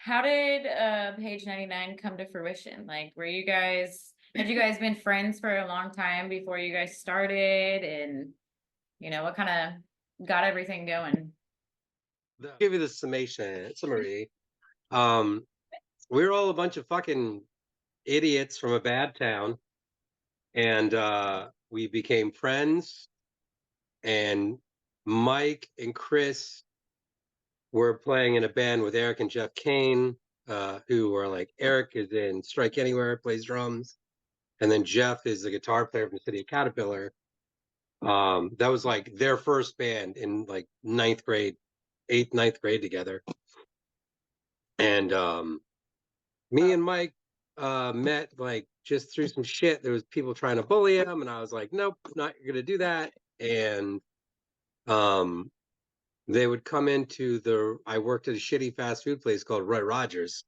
How did Page99 come to fruition? Like, had you guys been friends for a long time before you guys started? And, what kind of got everything going? I'll give you the summary. Um, we were all a bunch of fucking idiots from a bad town, and we became friends. And Mike and Chris were playing in a band with Eric and Jeff Kane, who were like Eric is in Strike Anywhere, plays drums, and then Jeff is the guitar player from the City of Caterpillar. That was like their first band in like ninth grade, ninth grade together, and me Oh, and Mike met like just through some shit. There was people trying to bully him, and I was like, "Nope, not gonna do that." And um, they would come into the. I worked at a shitty fast food place called Roy Rogers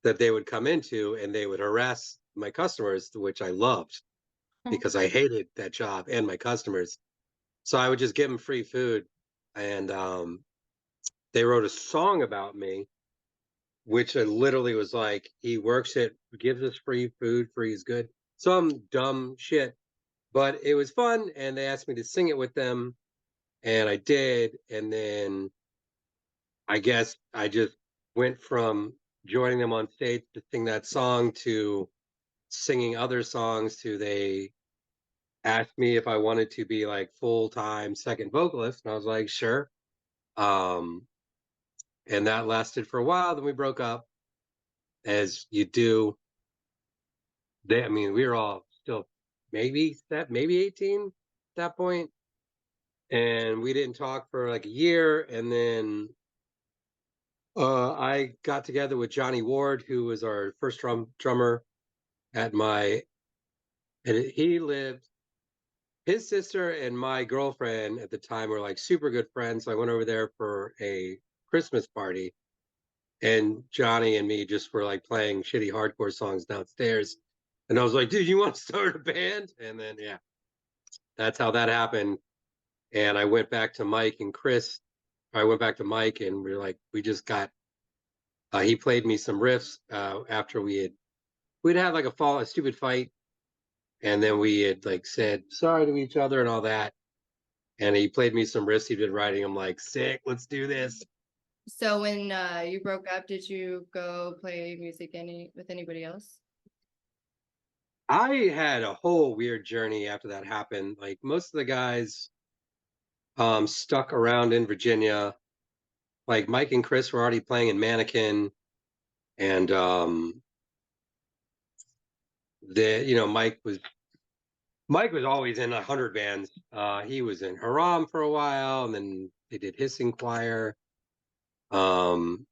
that they would come into, and they would harass my customers, which I loved because I hated that job and my customers. So I would just give them free food, and they wrote a song about me which I literally was like, he works it, gives us free food, free is good. Some dumb shit, but it was fun. And they asked me to sing it with them, and I did. And then I guess I just went from joining them on stage to sing that song to singing other songs to they asked me if I wanted to be like full time second vocalist. And I was like, sure. Um, and that lasted for a while. Then we broke up, as you do. I mean, we were all still maybe 18 at that point, and we didn't talk for like a year. And then I got together with Johnny Ward, who was our first drummer at my, and he lived. His sister and my girlfriend at the time were like super good friends. So I went over there for a Christmas party, and Johnny and me just were like playing shitty hardcore songs downstairs. And I was like, dude, you want to start a band? And then, yeah, that's how that happened. And I went back to Mike and Chris. I went back to Mike, and we are like, we just got. He played me some riffs after we'd had like a stupid fight, and then we had like said sorry to each other and all that. And he played me some riffs he'd been writing. I'm like, sick, let's do this. So when you broke up, did you go play music with anybody else? I had a whole weird journey after that happened. Like most of the guys stuck around in Virginia. Like Mike and Chris were already playing in Mannequin, and Mike was always in 100 bands. He was in Haram for a while, and then they did Hissing Choir. Um,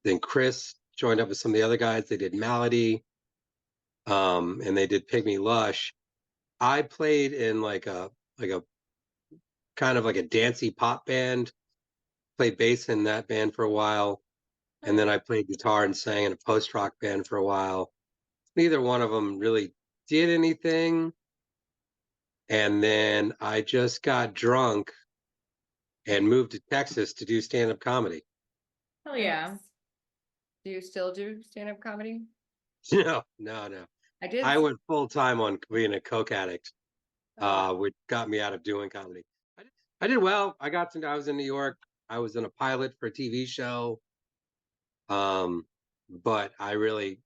then Chris joined up with some of the other guys. They did Malady, and they did Pygmy Lush. I played in like a kind of like a dancey pop band. Played bass in that band for a while, and then I played guitar and sang in a post rock band for a while. Neither one of them really did anything. And then I just got drunk and moved to Texas to do stand up comedy. hell yeah. Nice. Do you still do stand-up comedy? No, no, no. I did. I went full time on being a coke addict, Oh, which got me out of doing comedy. I did well. I was in New York. I was in a pilot for a TV show. Um, but I really,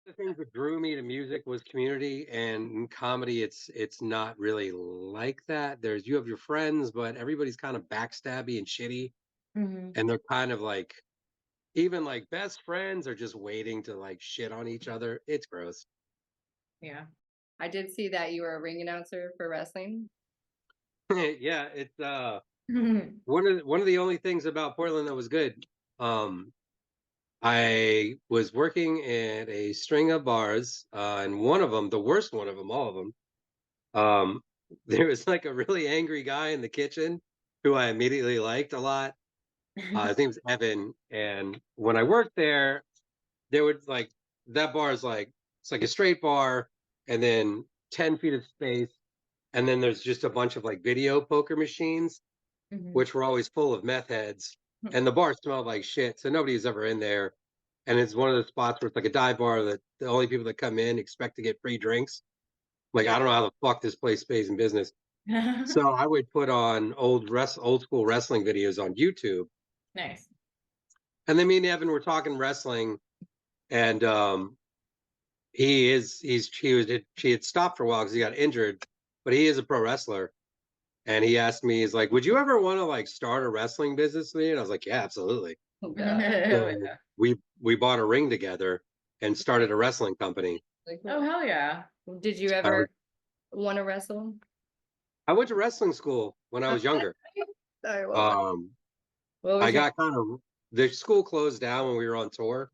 the things that drew me to music was community, and in comedy it's not really like that. You have your friends, but everybody's kind of backstabby and shitty, Hmm. and they're kind of like even like best friends are just waiting to like shit on each other. It's gross. Yeah. I did see that you were a ring announcer for wrestling. Yeah, it's one of the only things about Portland that was good. Um, I was working at a string of bars, and one of them, the worst one of them, all of them, there was like a really angry guy in the kitchen who I immediately liked a lot. His name's Evan, and when I worked there, there would like that bar is like it's like a straight bar, and then 10 feet of space, and then there's just a bunch of like video poker machines, Hmm. which were always full of meth heads. and the bar smelled like shit, so nobody was ever in there. And it's one of the spots where it's like a dive bar that the only people that come in expect to get free drinks. Like, I don't know how the fuck this place stays in business. So I would put on old school wrestling videos on YouTube. Nice. And then me and Evan were talking wrestling, and he had stopped for a while because he got injured, but he is a pro wrestler. And he asked me, he's like, "Would you ever want to like start a wrestling business with me?" And I was like, "Yeah, absolutely." Oh, God. So we bought a ring together and started a wrestling company. Like, Oh, hell yeah. did you ever want to wrestle? I went to wrestling school when I was younger. I love it. What was I your got kind of the school closed down when we were on tour,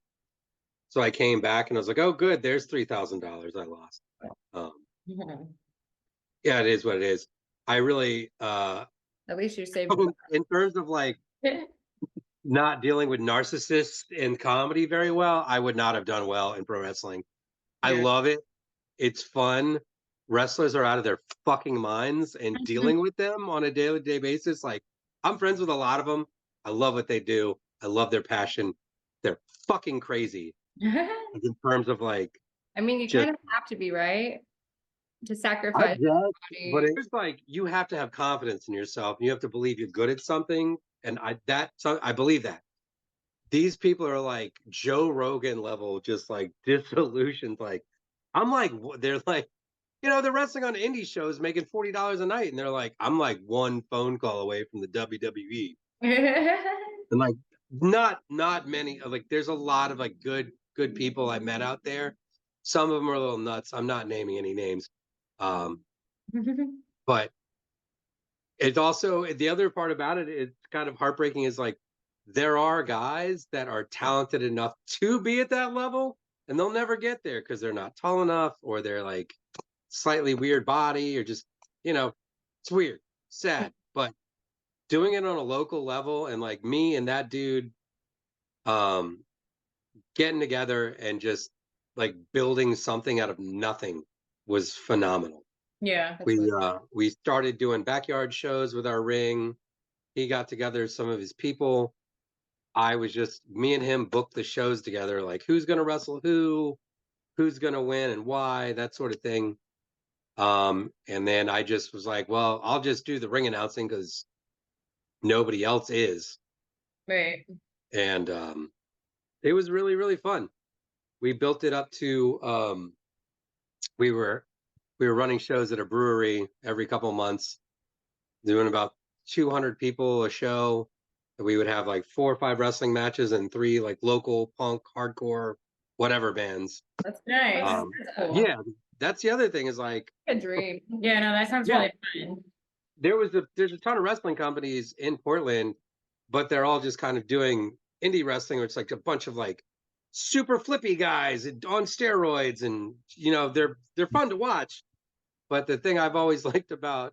so I came back and I was like, "Oh, good, there's $3,000 I lost." Um, yeah, it is what it is. I really, at least you saved in terms of like not dealing with narcissists in comedy very well, I would not have done well in pro wrestling. I Yeah. love it. It's fun. Wrestlers are out of their fucking minds, and dealing with them on a daily day basis. Like, I'm friends with a lot of them. I love what they do. I love their passion. They're fucking crazy like, in terms of like I mean, you just kind of have to be, right? To I sacrifice guess, but body. it's like you have to have confidence in yourself. You have to believe you're good at something, and I believe that. These people are like Joe Rogan level, just like disillusioned. Like, I'm like, they're like, they're wrestling on indie shows making $40 a night, and they're like, I'm like one phone call away from the WWE, and like, not many. Like, there's a lot of like good people I met out there. Some of them are a little nuts. I'm not naming any names, um, but it's also the other part about it. It's kind of heartbreaking. Is like there are guys that are talented enough to be at that level, and they'll never get there because they're not tall enough, or they're like slightly weird body, or just it's weird, sad. But doing it on a local level, and like me and that dude, um, getting together and just like building something out of nothing was phenomenal. Yeah. We started doing backyard shows with our ring. He got together some of his people. I was just me and him booked the shows together, like who's gonna wrestle who's gonna win and why, that sort of thing. And then I just was like, well, I'll just do the ring announcing because nobody else is. Right. And it was really, really fun. We built it up to we were running shows at a brewery every couple months, doing about 200 people a show. We would have like 4 or 5 wrestling matches and 3 like local punk, hardcore, whatever bands. That's Nice. That's cool. Yeah, that's the other thing is like A dream. Yeah, no, that sounds really fun. there's a ton of wrestling companies in Portland, but they're all just kind of doing indie wrestling, where it's like a bunch of like super flippy guys on steroids, and they're fun to watch. But the thing I've always liked about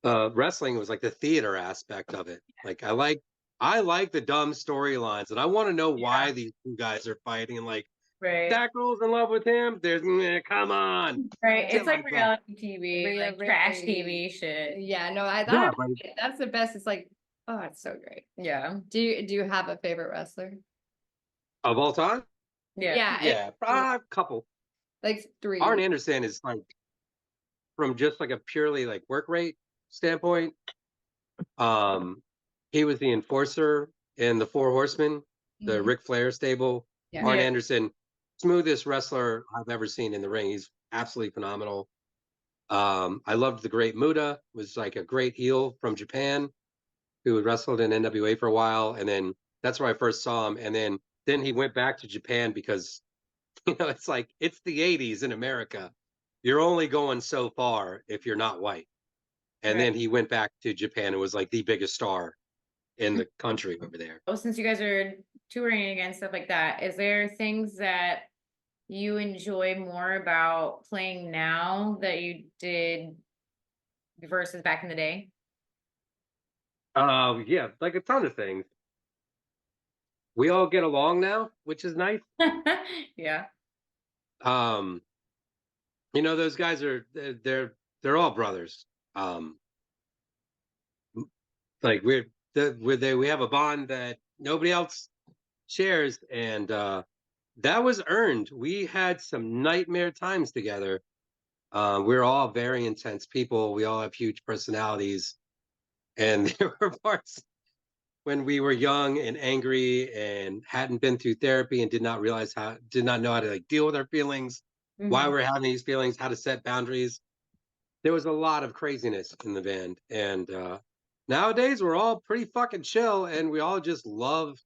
wrestling was like the theater aspect of it. Like I like the dumb storylines, and I want to know why these two guys are fighting, and like Right. that girl's in love with him. There's come on. Right. Shit It's like like that. reality TV, Really, like trash really- TV shit. Yeah, no, I Yeah, thought but that's the best. It's like, oh, it's so great. Yeah. Do you have a favorite wrestler? of all time, Yeah. yeah, a couple. Like 3. Arn Anderson is like from just like a purely like work rate standpoint. He was the enforcer in the Four Horsemen, the Mhm. Ric Flair stable. Yeah. Arn Yeah. Anderson, smoothest wrestler I've ever seen in the ring. He's absolutely phenomenal. I loved the Great Muta, was like a great heel from Japan who had wrestled in NWA for a while, and then that's where I first saw him. And then he went back to Japan because it's like it's the '80s in America. You're only going so far if you're not white. And Right. then he went back to Japan and was like the biggest star in the country over there. Well, since you guys are touring again, stuff like that, is there things that you enjoy more about playing now that you did versus back in the day? Yeah, like a ton of things. We all get along now, which is nice. Yeah. Um, those guys are they're all brothers. like we have a bond that nobody else shares, and that was earned. We had some nightmare times together. We're all very intense people. We all have huge personalities, and there were parts when we were young and angry and hadn't been through therapy and did not know how to like deal with our feelings, why Mhm. we're having these feelings, how to set boundaries. There was a lot of craziness in the band, and nowadays we're all pretty fucking chill, and we all just love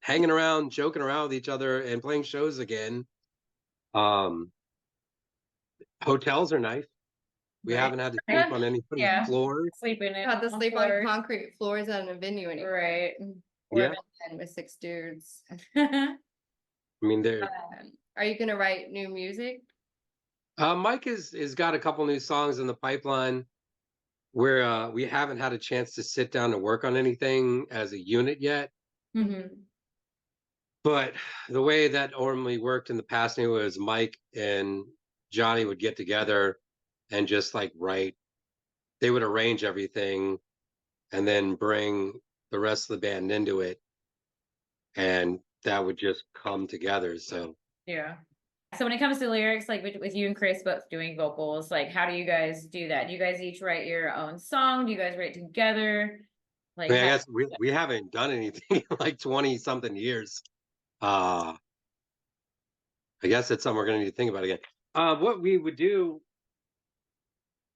hanging around, joking around with each other, and playing shows again. Um, Hotels are nice. We Right. haven't had to sleep Yeah. on anybody's Yeah. floors. Sleeping in Had to on sleep on floors. concrete floors at a venue anymore. Right. Or Yeah. with 6 dudes. I mean, Are you gonna write new music? Mike is got a couple new songs in the pipeline where we haven't had a chance to sit down and work on anything as a unit yet. Mhm. But the way that normally worked in the past was Mike and Johnny would get together and just like write. They would arrange everything and then bring the rest of the band into it, and that would just come together. So Yeah. So when it comes to lyrics, like with you and Chris both doing vocals, like how do you guys do that? Do you guys each write your own song? Do you guys write together? I Like mean, I how, guess we haven't done anything in like 20 something years. Uh, I guess that's something we're going to need to think about again. What we would do,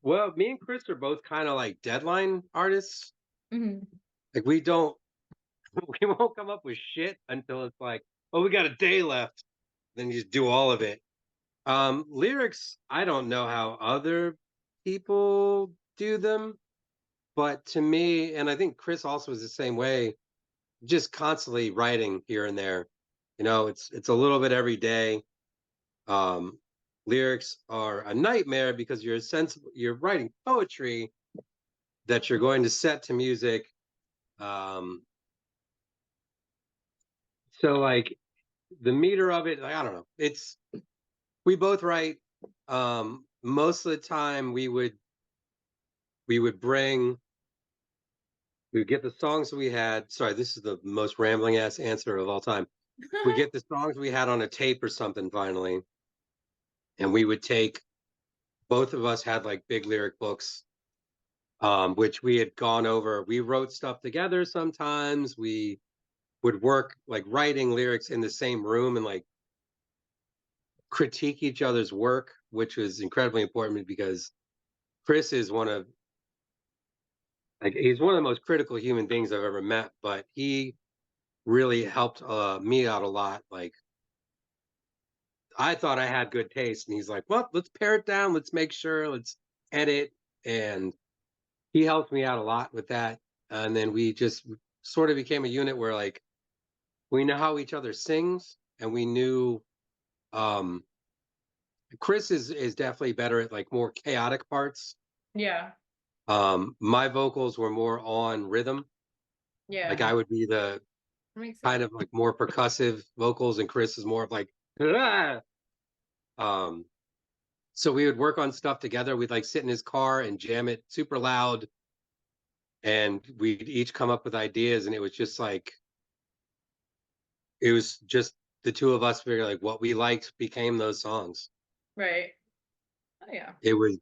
well, me and Chris are both kind of like deadline artists. Mhm. Like we don't, we won't come up with shit until it's like, oh, we got a day left. Then you just do all of it. Lyrics, I don't know how other people do them, but to me, and I think Chris also is the same way, just constantly writing here and there. You know, it's a little bit every day. Um, Lyrics are a nightmare because you're writing poetry that you're going to set to music. Um, so like the meter of it, like, I don't know. We both write. Most of the time we would bring we would get the songs we had. Sorry, this is the most rambling ass answer of all time. We get the songs we had on a tape or something finally, and we would take both of us had like big lyric books, which we had gone over. We wrote stuff together sometimes. We would work like writing lyrics in the same room and like critique each other's work, which was incredibly important because Chris is he's one of the most critical human beings I've ever met, but he really helped me out a lot. Like I thought I had good taste, and he's like, "Well, let's pare it down. Let's make sure. Let's edit." And he helped me out a lot with that. And then we just sort of became a unit where like we know how each other sings, and we knew um, Chris is definitely better at like more chaotic parts. Yeah. My vocals were more on rhythm. Like Yeah. I would be the That makes kind sense. of like more percussive vocals, and Chris is more of like, "Ah!" um, so we would work on stuff together. We'd like sit in his car and jam it super loud, and we'd each come up with ideas, and it was just like it was just the two of us figure like what we liked became those songs. Right. Oh yeah. It was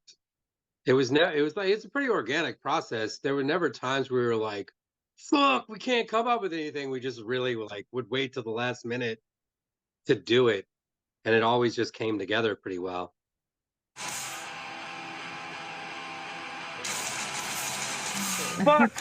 it was like it's a pretty organic process. There were never times we were like, fuck, we can't come up with anything. We just really like would wait till the last minute to do it. And it always just came together pretty well. Fuck.